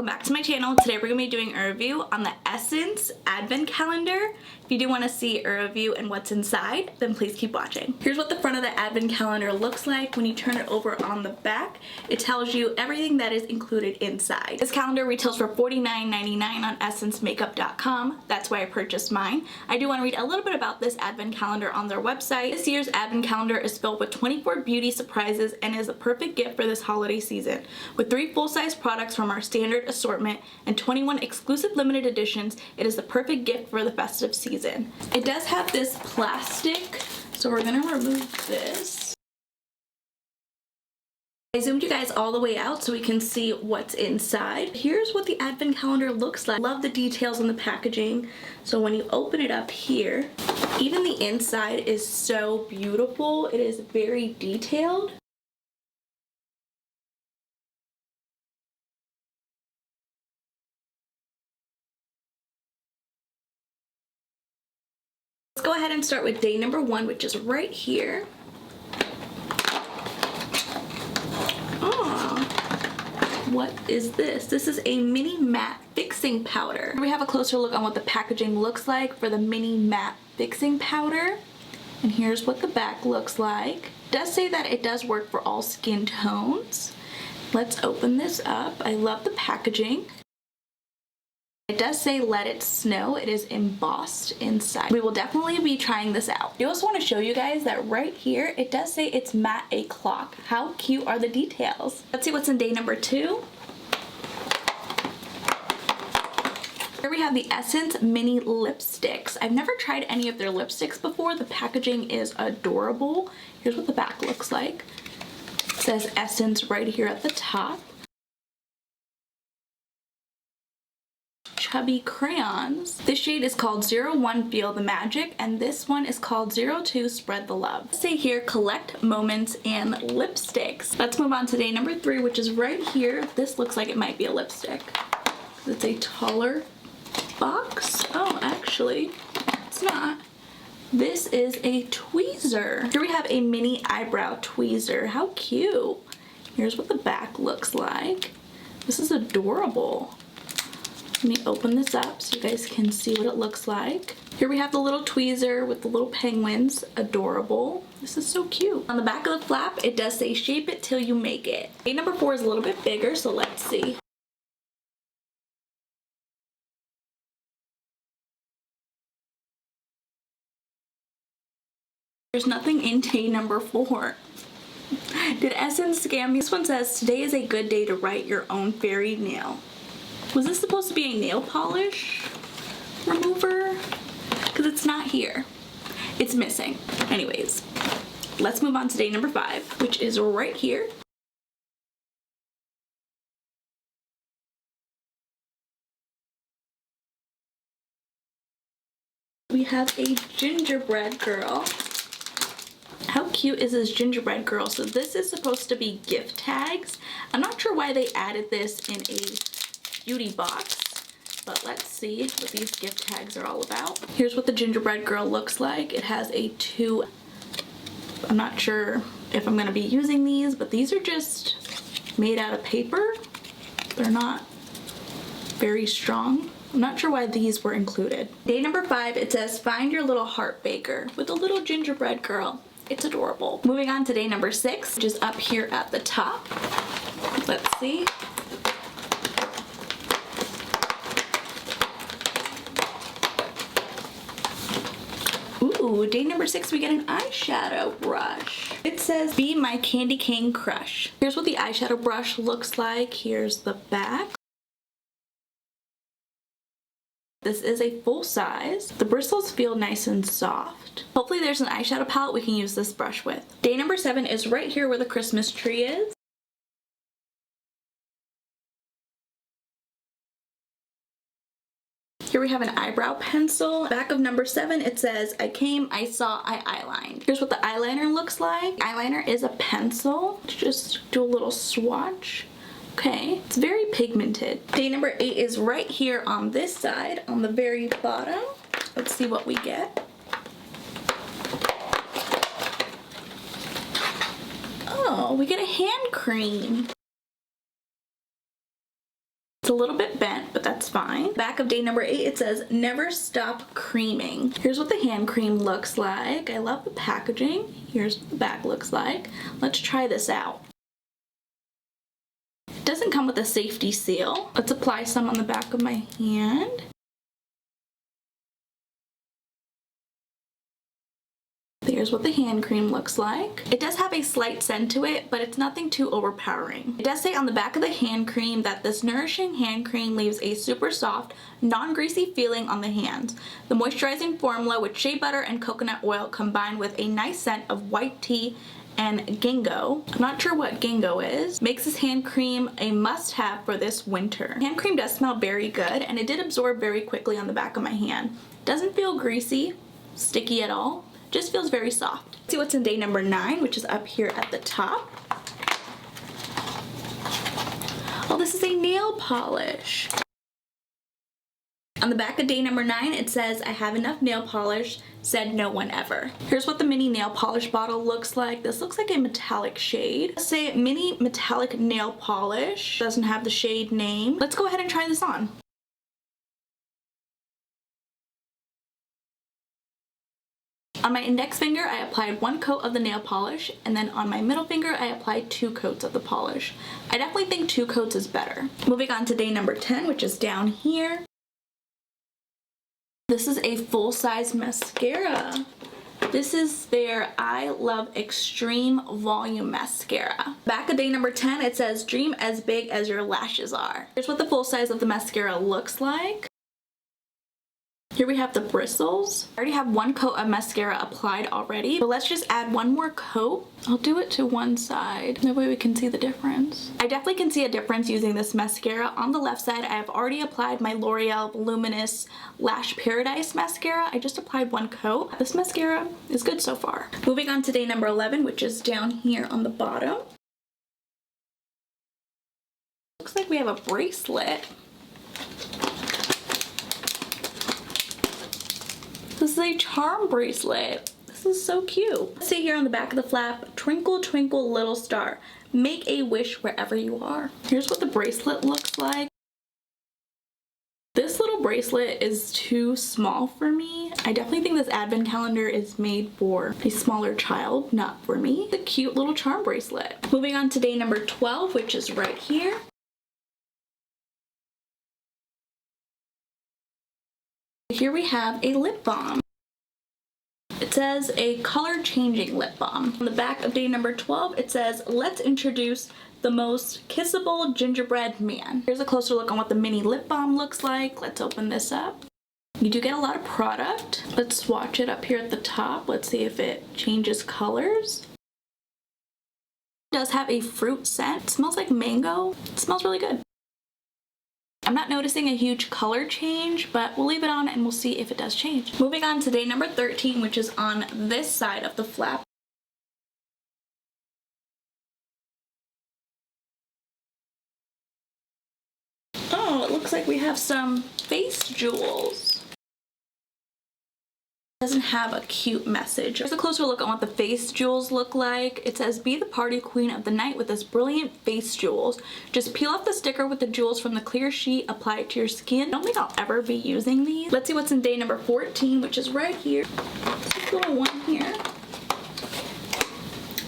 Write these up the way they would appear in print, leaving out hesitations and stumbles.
welcome back to my channel. Today we're going to be doing a review on the Essence Advent Calendar. If you do want to see a review and what's inside, then please keep watching. Here's what the front of the Advent Calendar looks like. When you turn it over on the back, it tells you everything that is included inside. This calendar retails for $49.99 on essencemakeup.com. That's why I purchased mine. I do want to read a little bit about this Advent Calendar on their website. This year's Advent Calendar is filled with 24 beauty surprises and is a perfect gift for this holiday season. With 3 full-size products from our standard assortment and 21 exclusive limited editions, it is the perfect gift for the festive season. It does have this plastic, so we're gonna remove this. I zoomed you guys all the way out so we can see what's inside. Here's what the Advent Calendar looks like. Love the details on the packaging. So when you open it up here, even the inside is so beautiful. It is very detailed. Let's go ahead and start with day number 1, which is right here. What is this? This is a mini matte fixing powder. We have a closer look on what the packaging looks like for the mini matte fixing powder. And here's what the back looks like. It does say that it does work for all skin tones. Let's open this up. I love the packaging. It does say let it snow. It is embossed inside. We will definitely be trying this out. I also want to show you guys that right here it does say it's matte a clock. How cute are the details? Let's see what's in day number 2. Here we have the Essence mini lipsticks. I've never tried any of their lipsticks before. The packaging is adorable. Here's what the back looks like. It says Essence right here at the top. Chubby crayons. This shade is called 01 Feel the Magic, and this one is called 02 Spread the Love. Let's say here collect moments and lipsticks. Let's move on to day number 3, which is right here. This looks like it might be a lipstick. It's a taller box. Oh, actually, it's not. This is a tweezer. Here we have a mini eyebrow tweezer. How cute. Here's what the back looks like. This is adorable. Let me open this up so you guys can see what it looks like. Here we have the little tweezer with the little penguins. Adorable. This is so cute. On the back of the flap, it does say shape it till you make it. Day number 4 is a little bit bigger, so let's see. There's nothing in day number 4. Did Essence scam me? This one says, today is a good day to write your own fairy nail. Was this supposed to be a nail polish remover? Because it's not here. It's missing. Anyways, let's move on to day number 5, which is right here. We have a gingerbread girl. How cute is this gingerbread girl? So this is supposed to be gift tags. I'm not sure why they added this in a beauty box, but let's see what these gift tags are all about. Here's what the gingerbread girl looks like. It has a 2, I'm not sure if I'm going to be using these, but these are just made out of paper. They're not very strong. I'm not sure why these were included. Day number 5, it says find your little heart baker with a little gingerbread girl. It's adorable. Moving on to day number 6, which is up here at the top. Let's see. Ooh, day number 6, we get an eyeshadow brush. It says, be my candy cane crush. Here's what the eyeshadow brush looks like. Here's the back. This is a full size. The bristles feel nice and soft. Hopefully there's an eyeshadow palette we can use this brush with. Day number 7 is right here where the Christmas tree is. Here we have an eyebrow pencil. Back of number 7, it says, I came, I saw, I eyelined. Here's what the eyeliner looks like. Eyeliner is a pencil. Let's just do a little swatch. Okay, it's very pigmented. Day number 8 is right here on this side, on the very bottom. Let's see what we get. Oh, we get a hand cream. It's a little bit bent, but that's fine. Back of day number 8, it says, never stop creaming. Here's what the hand cream looks like. I love the packaging. Here's what the back looks like. Let's try this out. It doesn't come with a safety seal. Let's apply some on the back of my hand. Here's what the hand cream looks like. It does have a slight scent to it, but it's nothing too overpowering. It does say on the back of the hand cream that this nourishing hand cream leaves a super soft, non-greasy feeling on the hands. The moisturizing formula with shea butter and coconut oil combined with a nice scent of white tea and ginkgo, I'm not sure what ginkgo is, makes this hand cream a must-have for this winter. Hand cream does smell very good, and it did absorb very quickly on the back of my hand. Doesn't feel greasy, sticky at all. Just feels very soft. Let's see what's in day number 9, which is up here at the top. Oh, this is a nail polish. On the back of day number 9, it says, I have enough nail polish, said no one ever. Here's what the mini nail polish bottle looks like. This looks like a metallic shade. Let's say mini metallic nail polish. Doesn't have the shade name. Let's go ahead and try this on. On my index finger, I applied 1 coat of the nail polish, and then on my middle finger, I applied 2 coats of the polish. I definitely think 2 coats is better. Moving on to day number 10, which is down here. This is a full-size mascara. This is their I Love Extreme Volume Mascara. Back of day number 10, it says, dream as big as your lashes are. Here's what the full size of the mascara looks like. Here we have the bristles. I already have 1 coat of mascara applied already, but let's just add 1 more coat. I'll do it to one side. That way we can see the difference. I definitely can see a difference using this mascara. On the left side, I have already applied my L'Oreal Voluminous Lash Paradise mascara. I just applied 1 coat. This mascara is good so far. Moving on to day number 11, which is down here on the bottom. Looks like we have a bracelet. This is a charm bracelet. This is so cute. Let's see here on the back of the flap, twinkle twinkle little star, make a wish wherever you are. Here's what the bracelet looks like. This little bracelet is too small for me. I definitely think this advent calendar is made for a smaller child, not for me. It's a cute little charm bracelet. Moving on to day number 12, which is right here. Here we have a lip balm. It says a color changing lip balm. On the back of day number 12, it says, let's introduce the most kissable gingerbread man. Here's a closer look on what the mini lip balm looks like. Let's open this up. You do get a lot of product. Let's swatch it up here at the top. Let's see if it changes colors. It does have a fruit scent. It smells like mango. It smells really good. I'm not noticing a huge color change, but we'll leave it on and we'll see if it does change. Moving on to day number 13, which is on this side of the flap. Oh, it looks like we have some face jewels. Doesn't have a cute message. Here's a closer look on what the face jewels look like. It says, be the party queen of the night with this brilliant face jewels. Just peel off the sticker with the jewels from the clear sheet, apply it to your skin. I don't think I'll ever be using these. Let's see what's in day number 14, which is right here. This little one here.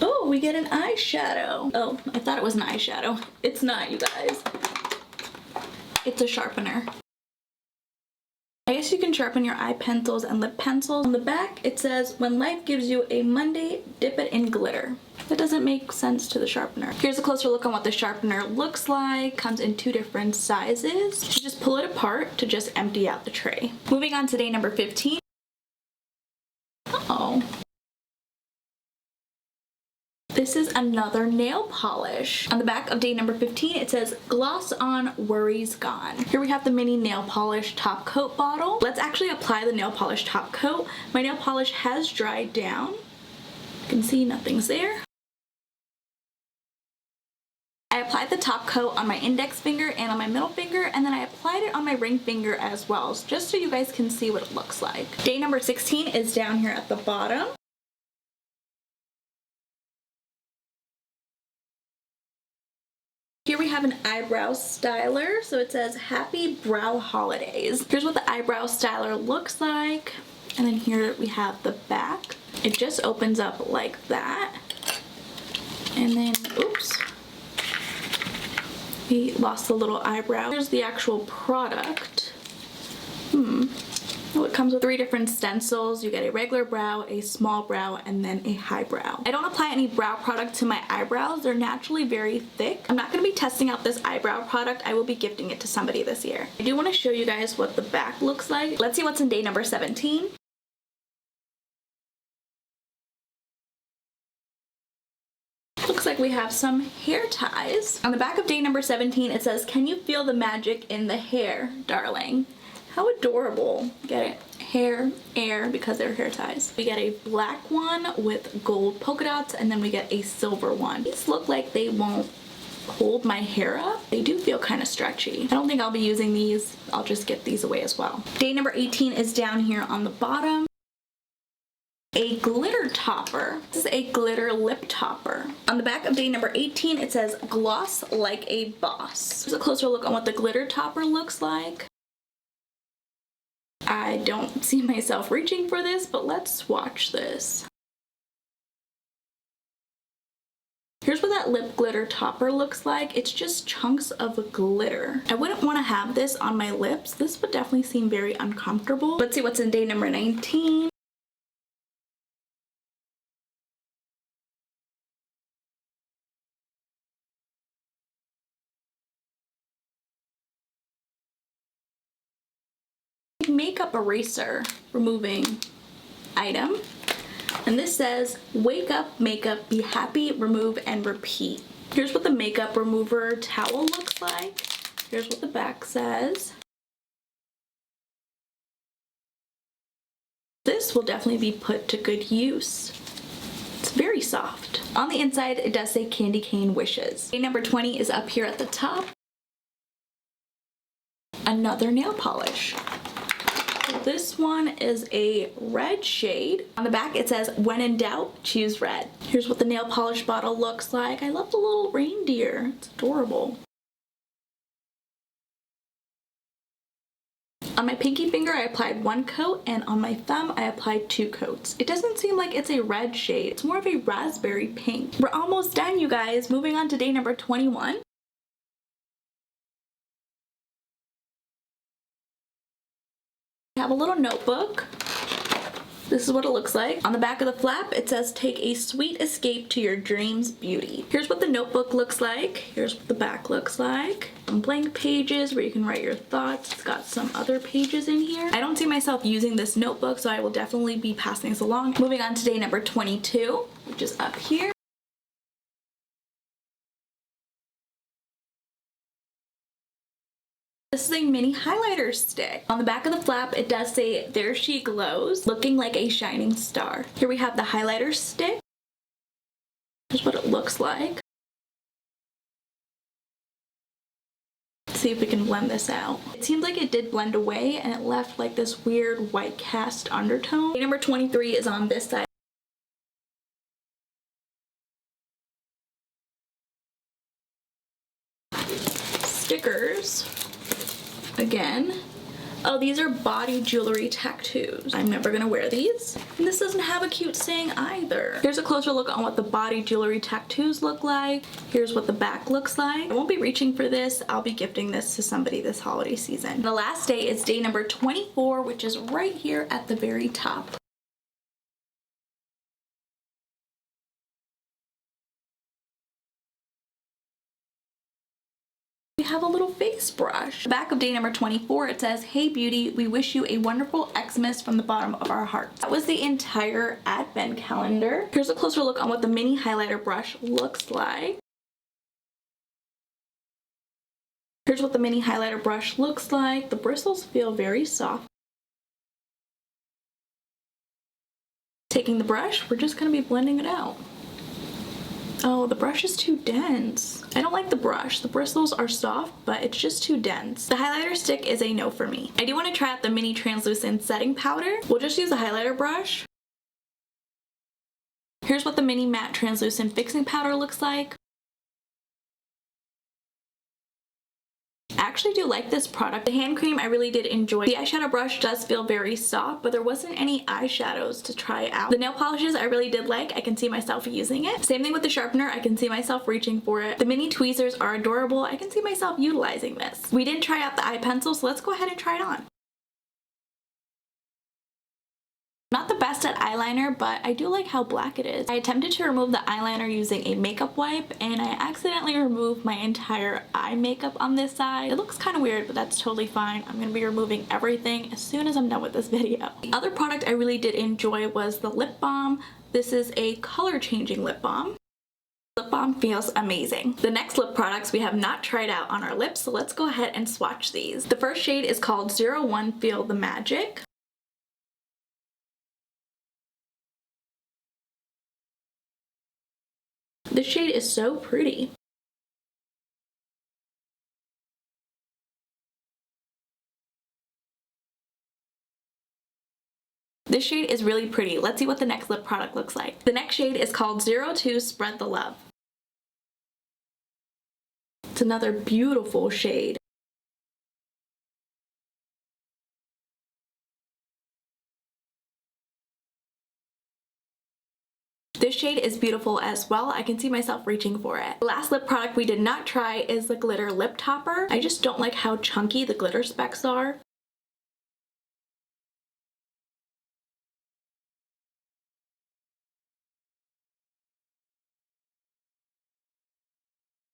Oh, we get an eyeshadow. Oh, I thought it was an eyeshadow. It's not, you guys. It's a sharpener. I guess you can sharpen your eye pencils and lip pencils. On the back, it says, when life gives you a Monday, dip it in glitter. That doesn't make sense to the sharpener. Here's a closer look on what the sharpener looks like. Comes in 2 different sizes. You just pull it apart to just empty out the tray. Moving on to day number 15. Uh-oh. This is another nail polish. On the back of day number 15, it says, gloss on, worries gone. Here we have the mini nail polish top coat bottle. Let's actually apply the nail polish top coat. My nail polish has dried down. You can see nothing's there. I applied the top coat on my index finger and on my middle finger, and then I applied it on my ring finger as well, just so you guys can see what it looks like. Day number 16 is down here at the bottom. Here we have an eyebrow styler. So it says Happy Brow Holidays. Here's what the eyebrow styler looks like. And then here we have the back. It just opens up like that. And then, oops, we lost the little eyebrow. Here's the actual product. Oh, it comes with 3 different stencils. You get a regular brow, a small brow, and then a high brow. I don't apply any brow product to my eyebrows. They're naturally very thick. I'm not going to be testing out this eyebrow product. I will be gifting it to somebody this year. I do want to show you guys what the back looks like. Let's see what's in day number 17. Looks like we have some hair ties. On the back of day number 17, it says, "Can you feel the magic in the hair, darling?" How adorable. Get it? Hair, air, because they're hair ties. We get a black one with gold polka dots, and then we get a silver one. These look like they won't hold my hair up. They do feel kind of stretchy. I don't think I'll be using these. I'll just get these away as well. Day number 18 is down here on the bottom. A glitter topper. This is a glitter lip topper. On the back of day number 18, it says "Gloss like a boss." Here's a closer look on what the glitter topper looks like. I don't see myself reaching for this, but let's swatch this. Here's what that lip glitter topper looks like. It's just chunks of glitter. I wouldn't want to have this on my lips. This would definitely seem very uncomfortable. Let's see what's in day number 19. Makeup eraser removing item, and this says "Wake up, makeup, be happy, remove and repeat." Here's what the makeup remover towel looks like. Here's what the back says. This will definitely be put to good use. It's very soft. On the inside, it does say "Candy Cane Wishes." Day number 20 is up here at the top. Another nail polish. This one is a red shade. On the back it says "When in doubt, choose red." Here's what the nail polish bottle looks like. I love the little reindeer. It's adorable. On my pinky finger I applied 1 coat, and on my thumb I applied 2 coats. It doesn't seem like it's a red shade. It's more of a raspberry pink. We're almost done, you guys. Moving on to day number 21. I have a little notebook. This is what it looks like. On the back of the flap, it says "Take a sweet escape to your dreams, beauty." Here's what the notebook looks like. Here's what the back looks like. Some blank pages where you can write your thoughts. It's got some other pages in here. I don't see myself using this notebook, so I will definitely be passing this along. Moving on to day number 22, which is up here. This is a mini highlighter stick. On the back of the flap, it does say "There she glows, looking like a shining star." Here we have the highlighter stick. Here's what it looks like. Let's see if we can blend this out. It seems like it did blend away, and it left like this weird white cast undertone. Number 23 is on this side. Stickers. Again. Oh, these are body jewelry tattoos. I'm never gonna wear these. And this doesn't have a cute saying either. Here's a closer look on what the body jewelry tattoos look like. Here's what the back looks like. I won't be reaching for this. I'll be gifting this to somebody this holiday season. The last day is day number 24, which is right here at the very top. We have a little face brush. The back of day number 24, it says, "Hey beauty, we wish you a wonderful Xmas from the bottom of our hearts." That was the entire advent calendar. Here's a closer look on what the mini highlighter brush looks like. Here's what the mini highlighter brush looks like. The bristles feel very soft. Taking the brush, we're just gonna be blending it out. Oh, the brush is too dense. I don't like the brush. The bristles are soft, but it's just too dense. The highlighter stick is a no for me. I do want to try out the mini translucent setting powder. We'll just use the highlighter brush. Here's what the mini matte translucent fixing powder looks like. actually do like this product. The hand cream I really did enjoy. The eyeshadow brush does feel very soft, but there wasn't any eyeshadows to try out. The nail polishes I really did like. I can see myself using it. Same thing with the sharpener. I can see myself reaching for it. The mini tweezers are adorable. I can see myself utilizing this. We didn't try out the eye pencil, so let's go ahead and try it on. Not the best at eyeliner, but I do like how black it is. I attempted to remove the eyeliner using a makeup wipe, and I accidentally removed my entire eye makeup on this side. It looks kind of weird, but that's totally fine. I'm going to be removing everything as soon as I'm done with this video. The other product I really did enjoy was the lip balm. This is a color changing lip balm. Lip balm feels amazing. The next lip products we have not tried out on our lips, so let's go ahead and swatch these. The first shade is called 01 Feel the Magic. This shade is so pretty. This shade is really pretty. Let's see what the next lip product looks like. The next shade is called 02 Spread the Love. It's another beautiful shade. This shade is beautiful as well. I can see myself reaching for it. The last lip product we did not try is the glitter lip topper. I just don't like how chunky the glitter specks are.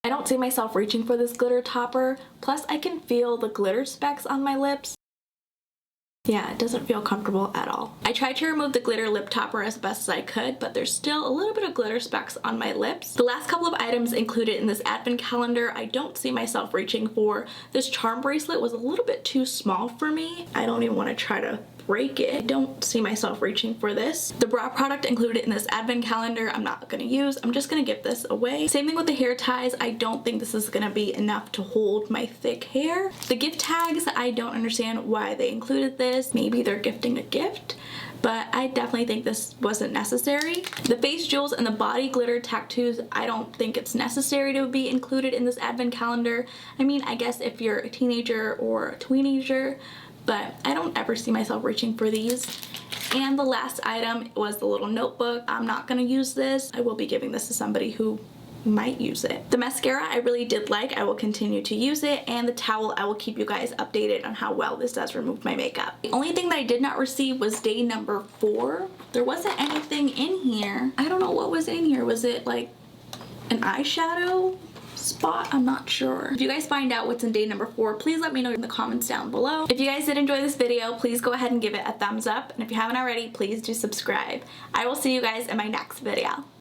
I don't see myself reaching for this glitter topper. Plus I can feel the glitter specks on my lips. Yeah, it doesn't feel comfortable at all. I tried to remove the glitter lip topper as best as I could, but there's still a little bit of glitter specks on my lips. The last couple of items included in this advent calendar, I don't see myself reaching for. This charm bracelet was a little bit too small for me. I don't even want to try to break it. I don't see myself reaching for this. The bra product included in this advent calendar I'm not going to use. I'm just going to give this away. Same thing with the hair ties. I don't think this is going to be enough to hold my thick hair. The gift tags, I don't understand why they included this. Maybe they're gifting a gift, but I definitely think this wasn't necessary. The face jewels and the body glitter tattoos, I don't think it's necessary to be included in this advent calendar. I mean, I guess if you're a teenager or a tweenager, but I don't ever see myself reaching for these. And the last item was the little notebook. I'm not going to use this. I will be giving this to somebody who might use it. The mascara I really did like. I will continue to use it, and the towel I will keep you guys updated on how well this does remove my makeup. The only thing that I did not receive was day number 4. There wasn't anything in here. I don't know what was in here. Was it like an eyeshadow spot? I'm not sure. If you guys find out what's in day number 4, please let me know in the comments down below. If you guys did enjoy this video, please go ahead and give it a thumbs up, and if you haven't already, please do subscribe. I will see you guys in my next video.